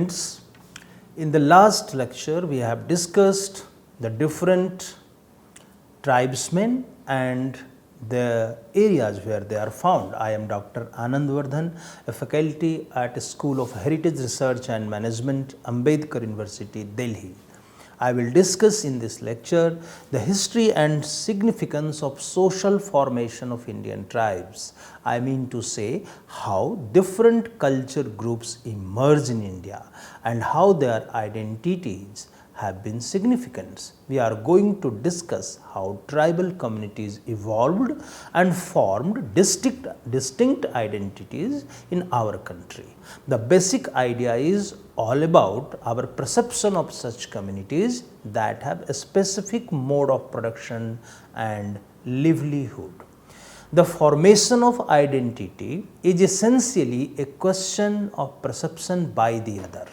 friends, in the last lecture we have discussed the different tribesmen and the areas where they are found. I am Dr. Anand Vardhan, a faculty at School of Heritage Research and Management, Ambedkar University, Delhi. I will discuss in this lecture the history and significance of social formation of Indian tribes. I mean to say how different culture groups emerge in India and how their identities have been significant. We are going to discuss how tribal communities evolved and formed distinct identities in our country. The basic idea is all about our perception of such communities that have a specific mode of production and livelihood. The formation of identity is essentially a question of perception by the other.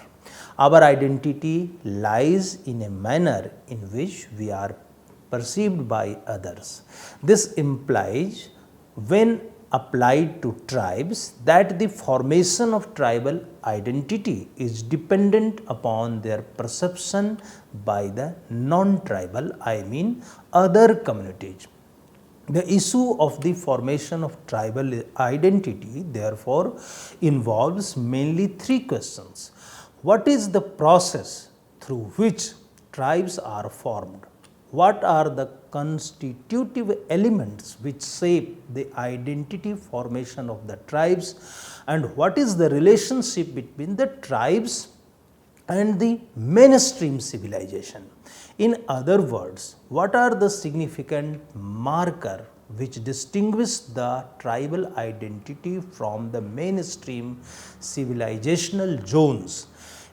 Our identity lies in a manner in which we are perceived by others. This implies, when applied to tribes, that the formation of tribal identity is dependent upon their perception by the non-tribal, I mean other communities. The issue of the formation of tribal identity, therefore, involves mainly three questions. What is the process through which tribes are formed? What are the constitutive elements which shape the identity formation of the tribes, and what is the relationship between the tribes and the mainstream civilization? In other words, what are the significant markers which distinguish the tribal identity from the mainstream civilizational zones?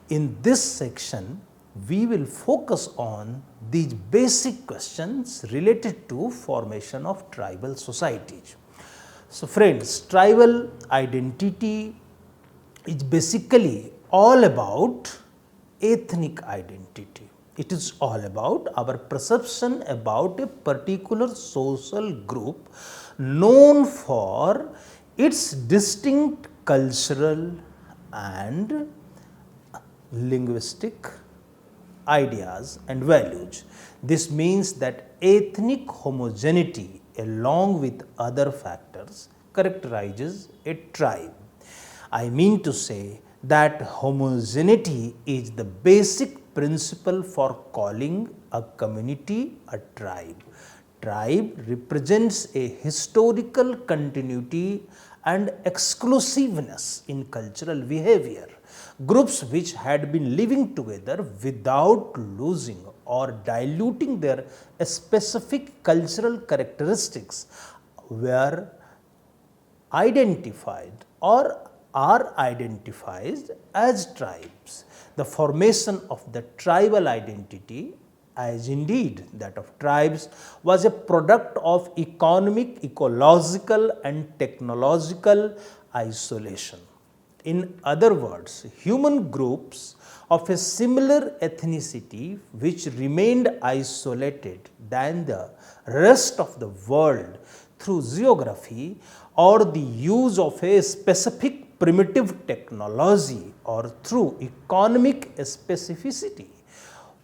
In this section, we will focus on these basic questions related to formation of tribal societies. So friends, tribal identity is basically all about ethnic identity. It is all about our perception about a particular social group known for its distinct cultural and linguistic ideas and values. This means that ethnic homogeneity along with other factors characterizes a tribe. I mean to say that homogeneity is the basic principle for calling a community a tribe. Tribe represents a historical continuity and exclusiveness in cultural behavior. Groups which had been living together without losing or diluting their specific cultural characteristics were identified or are identified as tribes. The formation of the tribal identity, as indeed that of tribes, was a product of economic, ecological and technological isolation. In other words, human groups of a similar ethnicity which remained isolated than the rest of the world through geography or the use of a specific primitive technology or through economic specificity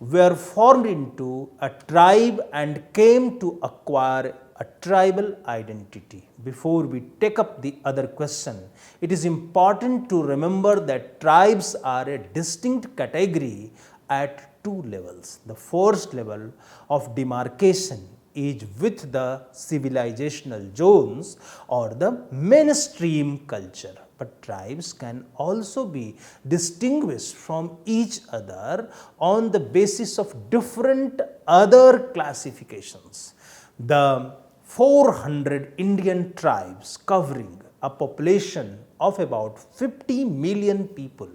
were formed into a tribe and came to acquire a tribal identity. Before we take up the other question, it is important to remember that tribes are a distinct category at two levels. The first level of demarcation is with the civilizational zones or the mainstream culture. But tribes can also be distinguished from each other on the basis of different other classifications. The 400 Indian tribes covering a population of about 50 million people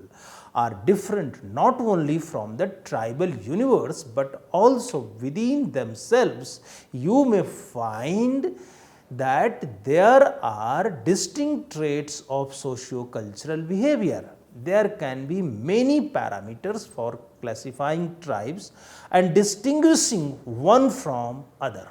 are different not only from the tribal universe but also within themselves. You may find that there are distinct traits of socio-cultural behavior. There can be many parameters for classifying tribes and distinguishing one from other.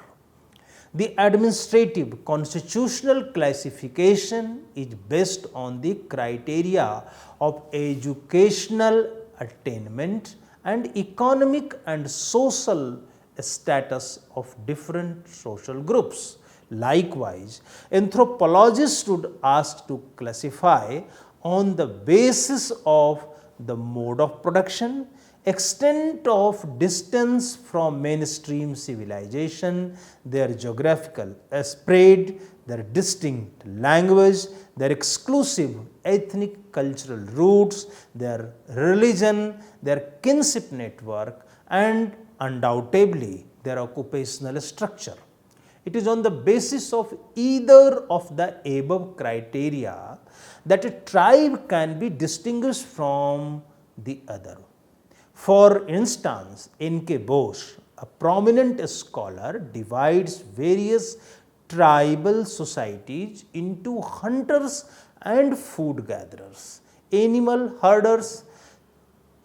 The administrative constitutional classification is based on the criteria of educational attainment, and economic and social status of different social groups. Likewise, anthropologists would ask to classify on the basis of the mode of production, extent of distance from mainstream civilization, their geographical spread, their distinct language, their exclusive ethnic cultural roots, their religion, their kinship network, and undoubtedly their occupational structure. It is on the basis of either of the above criteria that a tribe can be distinguished from the other. For instance, N.K. Bose, a prominent scholar, divides various tribal societies into hunters and food gatherers, animal herders,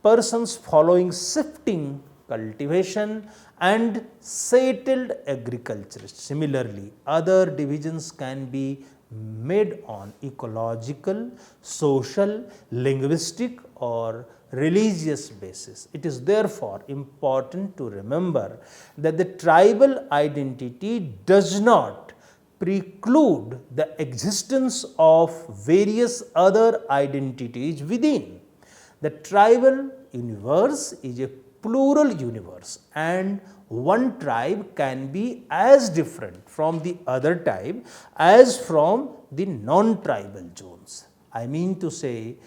persons following shifting cultivation, and settled agriculturists. Similarly, other divisions can be made on ecological, social, linguistic, or religious basis. It is therefore important to remember that the tribal identity does not preclude the existence of various other identities within. The tribal universe is a plural universe, and one tribe can be as different from the other tribe as from the non-tribal zones. I mean to say,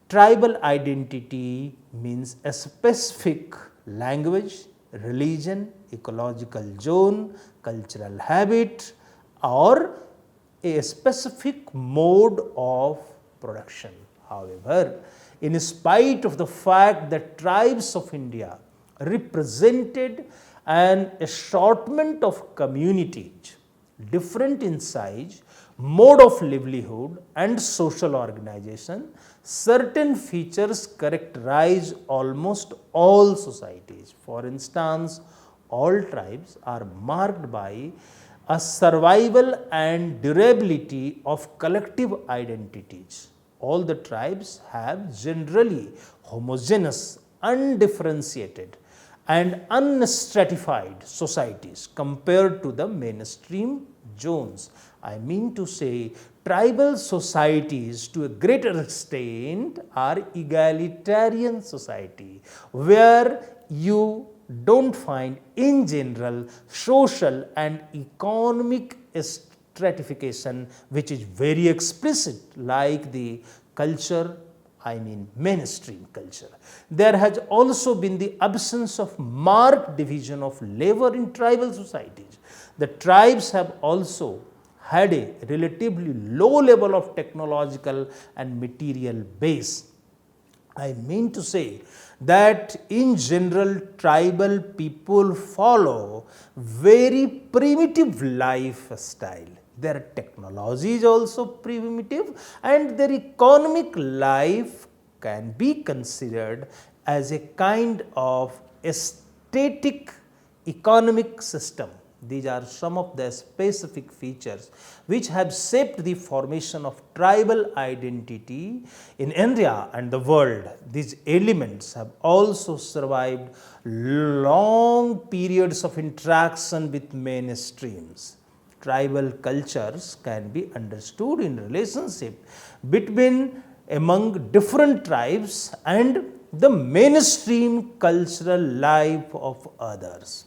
tribal identity means a specific language, religion, ecological zone, cultural habit, or a specific mode of production. However, in spite of the fact that tribes of India represented an assortment of communities, different in size, mode of livelihood, and social organization, certain features characterize almost all societies. For instance, all tribes are marked by a survival and durability of collective identities. All the tribes have generally homogeneous, undifferentiated, and unstratified societies compared to the mainstream zones. I mean to say, tribal societies to a greater extent are egalitarian society, where you don't find in general social and economic stratification which is very explicit like the culture, I mean mainstream culture. There has also been the absence of marked division of labor in tribal societies. The tribes have also had a relatively low level of technological and material base. I mean to say that in general tribal people follow very primitive lifestyle. Their technology is also primitive, and their economic life can be considered as a kind of static economic system. These are some of the specific features which have shaped the formation of tribal identity in India and the world. These elements have also survived long periods of interaction with mainstreams. Tribal cultures can be understood in relationship between among different tribes and the mainstream cultural life of others.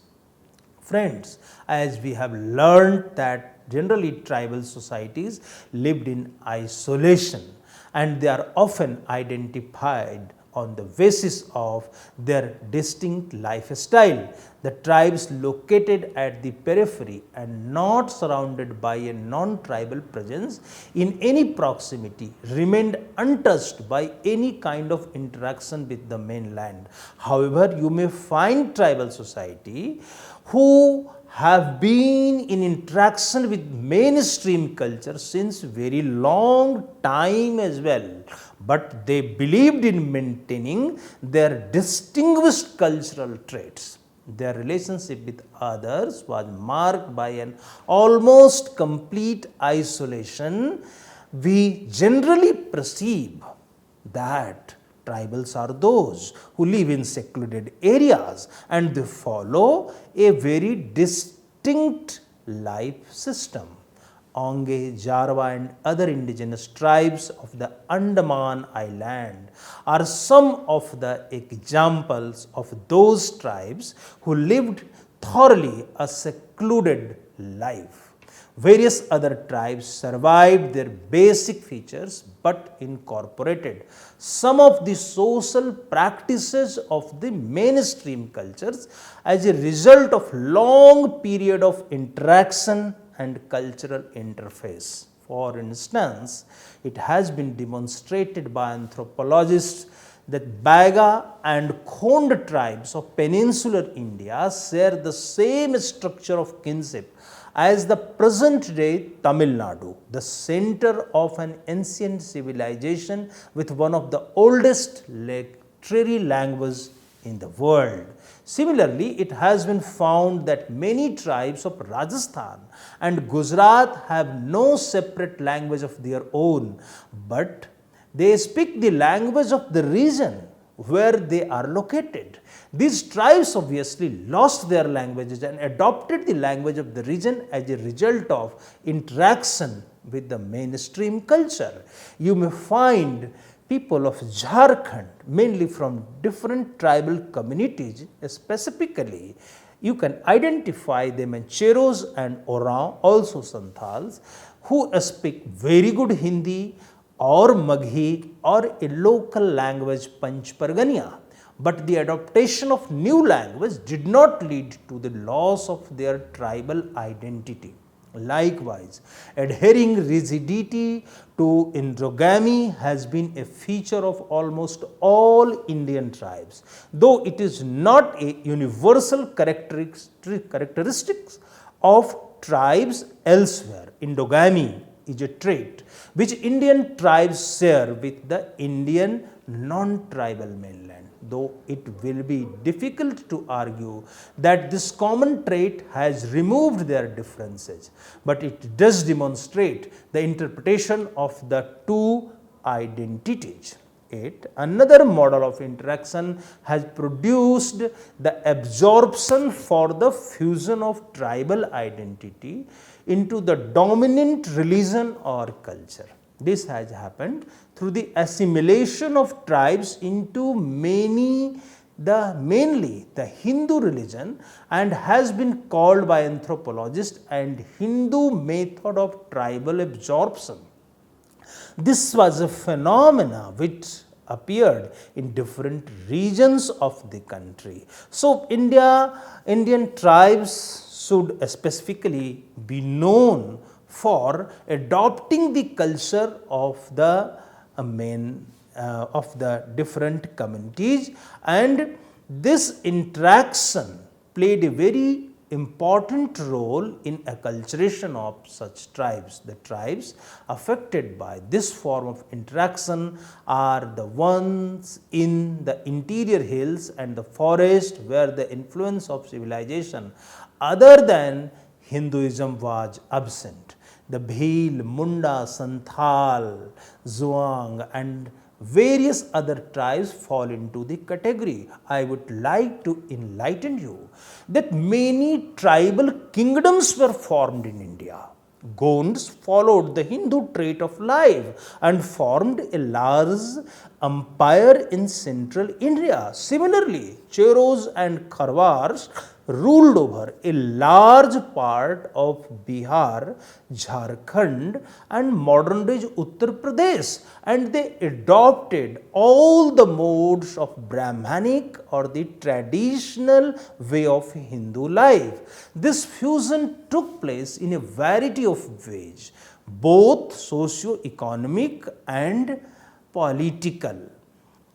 Friends, as we have learned that generally tribal societies lived in isolation, and they are often identified on the basis of their distinct lifestyle. The tribes located at the periphery and not surrounded by a non-tribal presence in any proximity remained untouched by any kind of interaction with the mainland. However, you may find tribal society who have been in interaction with mainstream culture since very long time as well, but they believed in maintaining their distinguished cultural traits. Their relationship with others was marked by an almost complete isolation. We generally perceive that Tribals are those who live in secluded areas and they follow a very distinct life system. Onge, Jarwa and other indigenous tribes of the Andaman Island are some of the examples of those tribes who lived thoroughly a secluded life. Various other tribes survived their basic features but incorporated some of the social practices of the mainstream cultures as a result of long period of interaction and cultural interface. For instance, it has been demonstrated by anthropologists that Baga and Khond tribes of peninsular India share the same structure of kinship as the present day Tamil Nadu, the center of an ancient civilization with one of the oldest literary languages in the world. Similarly, it has been found that many tribes of Rajasthan and Gujarat have no separate language of their own, but they speak the language of the region where they are located. These tribes obviously lost their languages and adopted the language of the region as a result of interaction with the mainstream culture. You may find people of Jharkhand, mainly from different tribal communities, specifically, you can identify them as Cheros and Orang, also Santals, who speak very good Hindi or Maghi or a local language Panch Pargania. But the adoption of new language did not lead to the loss of their tribal identity. Likewise, adhering rigidity to endogamy has been a feature of almost all Indian tribes, though it is not a universal characteristic of tribes elsewhere. Endogamy is a trait which Indian tribes share with the Indian non-tribal mainland, though it will be difficult to argue that this common trait has removed their differences, but it does demonstrate the interpretation of the two identities. 8. Another model of interaction has produced the absorption for the fusion of tribal identity into the dominant religion or culture. This has happened through the assimilation of tribes into mainly the Hindu religion and has been called by anthropologists and Hindu method of tribal absorption. This was a phenomena which appeared in different regions of the country. So, Indian tribes should specifically be known for adopting the culture of the different communities, and this interaction played a very important role in acculturation of such tribes. The tribes affected by this form of interaction are the ones in the interior hills and the forest where the influence of civilization other than Hinduism was absent. The Bhil, Munda, Santhal, Zhuang and various other tribes fall into the category. I would like to enlighten you that many tribal kingdoms were formed in India. Gonds followed the Hindu trait of life and formed a large empire in central India. Similarly, Cheros and Kharwars ruled over a large part of Bihar, Jharkhand and modern day Uttar Pradesh, and they adopted all the modes of Brahmanic or the traditional way of Hindu life. This fusion took place in a variety of ways, both socio-economic and political.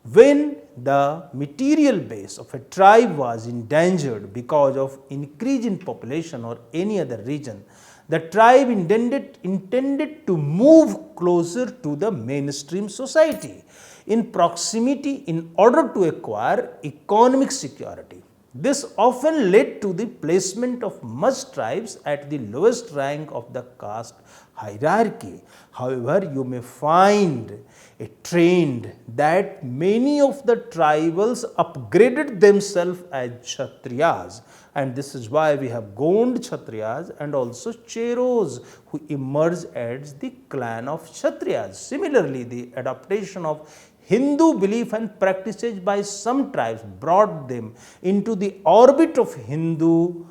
When the material base of a tribe was endangered because of increase in population or any other reason, the tribe intended to move closer to the mainstream society in proximity in order to acquire economic security. This often led to the placement of much tribes at the lowest rank of the caste hierarchy. However, you may find a trend that many of the tribals upgraded themselves as Kshatriyas, and this is why we have Gond Kshatriyas and also Cheros who emerged as the clan of Kshatriyas. Similarly, the adaptation of Hindu belief and practices by some tribes brought them into the orbit of Hindu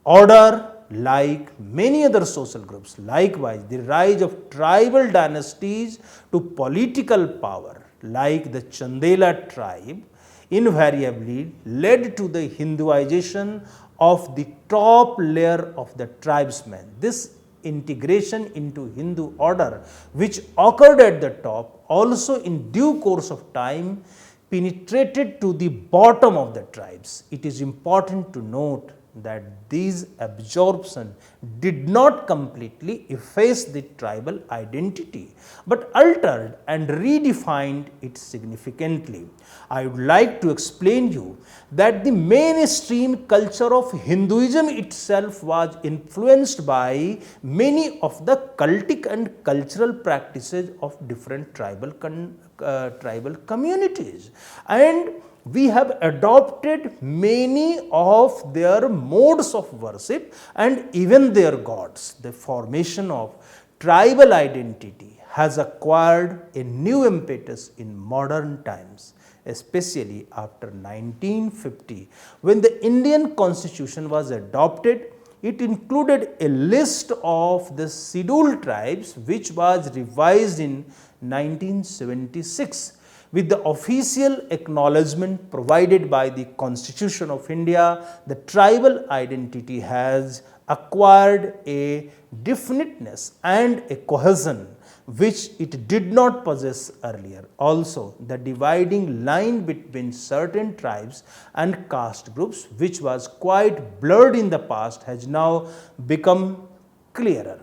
order like many other social groups. Likewise, the rise of tribal dynasties to political power like the Chandela tribe invariably led to the Hinduization of the top layer of the tribesmen. This integration into Hindu order which occurred at the top also in due course of time penetrated to the bottom of the tribes. It is important to note that these absorption did not completely efface the tribal identity, but altered and redefined it significantly. I would like to explain you that the mainstream culture of Hinduism itself was influenced by many of the cultic and cultural practices of different tribal communities, and we have adopted many of their modes of worship and even their gods. The formation of tribal identity has acquired a new impetus in modern times, especially after 1950, when the Indian Constitution was adopted. It included a list of the scheduled tribes which was revised in 1976. With the official acknowledgement provided by the Constitution of India, the tribal identity has acquired a definiteness and a cohesion which it did not possess earlier. Also, the dividing line between certain tribes and caste groups, which was quite blurred in the past, has now become clearer.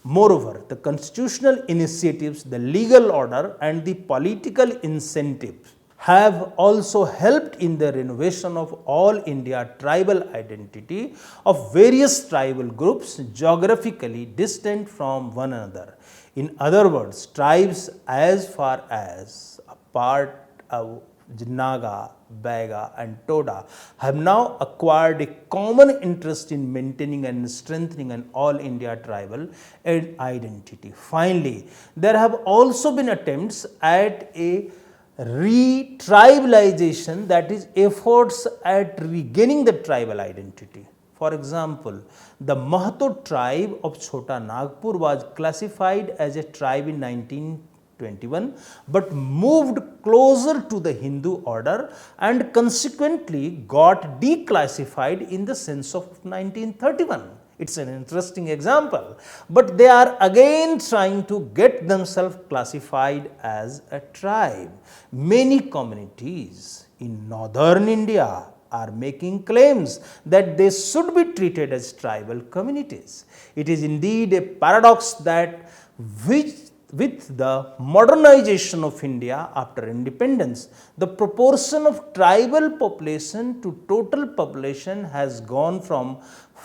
Moreover, the constitutional initiatives, the legal order and the political incentives have also helped in the renovation of all India tribal identity of various tribal groups geographically distant from one another. In other words, tribes as far as a part of Naga, Bega and Toda have now acquired a common interest in maintaining and strengthening an all India tribal identity. Finally, there have also been attempts at a re-tribalization, that is efforts at regaining the tribal identity. For example, the Mahato tribe of Chota Nagpur was classified as a tribe in 1921, but moved closer to the Hindu order and consequently got declassified in the census of 1931. It's an interesting example, but they are again trying to get themselves classified as a tribe. Many communities in northern India are making claims that they should be treated as tribal communities. It is indeed a paradox that with the modernization of India after independence, the proportion of tribal population to total population has gone from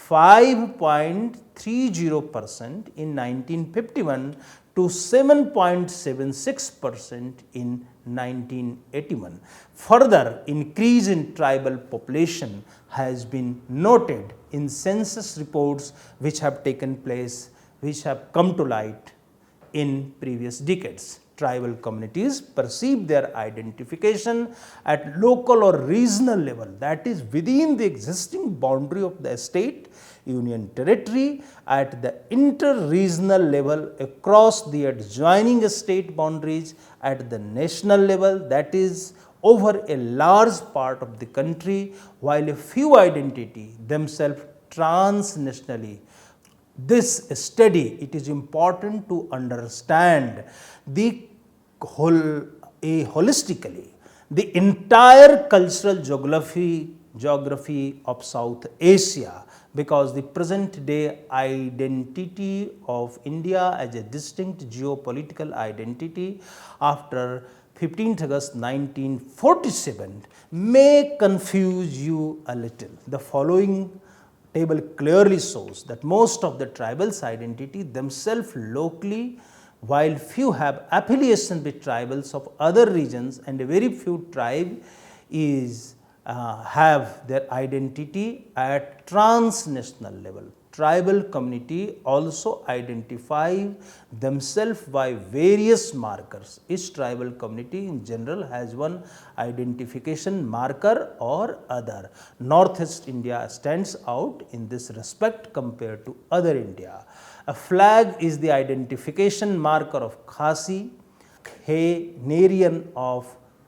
5.30% in 1951 to 7.76% in 1981. Further increase in tribal population has been noted in census reports which have taken place, which have come to light in previous decades. Tribal communities perceive their identification at local or regional level, that is within the existing boundary of the state, union territory, at the inter-regional level across the adjoining state boundaries, at the national level, that is over a large part of the country, while a few identity themselves transnationally. This study, it is important to understand the holistically the entire cultural geography of South Asia, because the present day identity of India as a distinct geopolitical identity after 15th August 1947 may confuse you a little. The following table clearly shows that most of the tribals' identity themselves locally, while few have affiliation with tribals of other regions and a very few tribe have their identity at transnational level. Tribal community also identify themselves by various markers. Each tribal community in general has one identification marker or other. Northeast India stands out in this respect compared to other India. A flag is the identification marker of Khasi, Narian of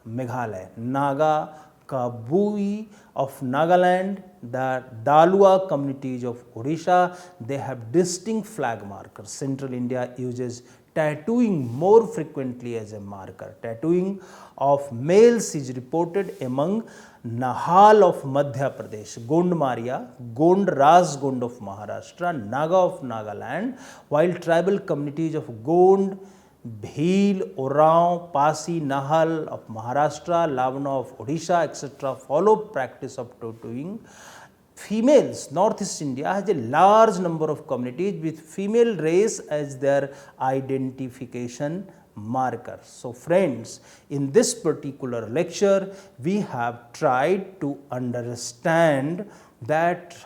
Meghalaya, Naga, Kabui of Nagaland, the Dalua communities of Odisha, they have distinct flag markers. Central India uses tattooing more frequently as a marker. Tattooing of males is reported among Nahal of Madhya Pradesh, Gond Maria, Gond Ras Gond of Maharashtra, Naga of Nagaland, while tribal communities of Gond, Bhil, Oraon, Pasi, Nahal of Maharashtra, Lavana of Odisha, etc. follow practice of tattooing. Females, Northeast India has a large number of communities with female race as their identification marker. So friends, in this particular lecture, we have tried to understand that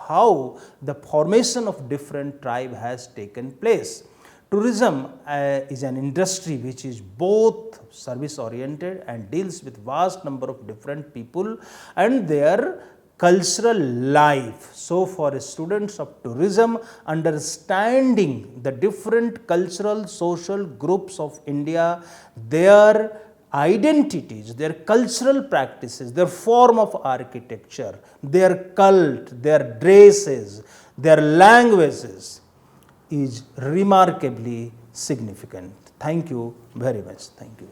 how the formation of different tribe has taken place. Tourism is an industry which is both service oriented and deals with vast number of different people and their cultural life. So for students of tourism, understanding the different cultural social groups of India, their identities, their cultural practices, their form of architecture, their cult, their dresses, their languages, is remarkably significant. Thank you very much. Thank you.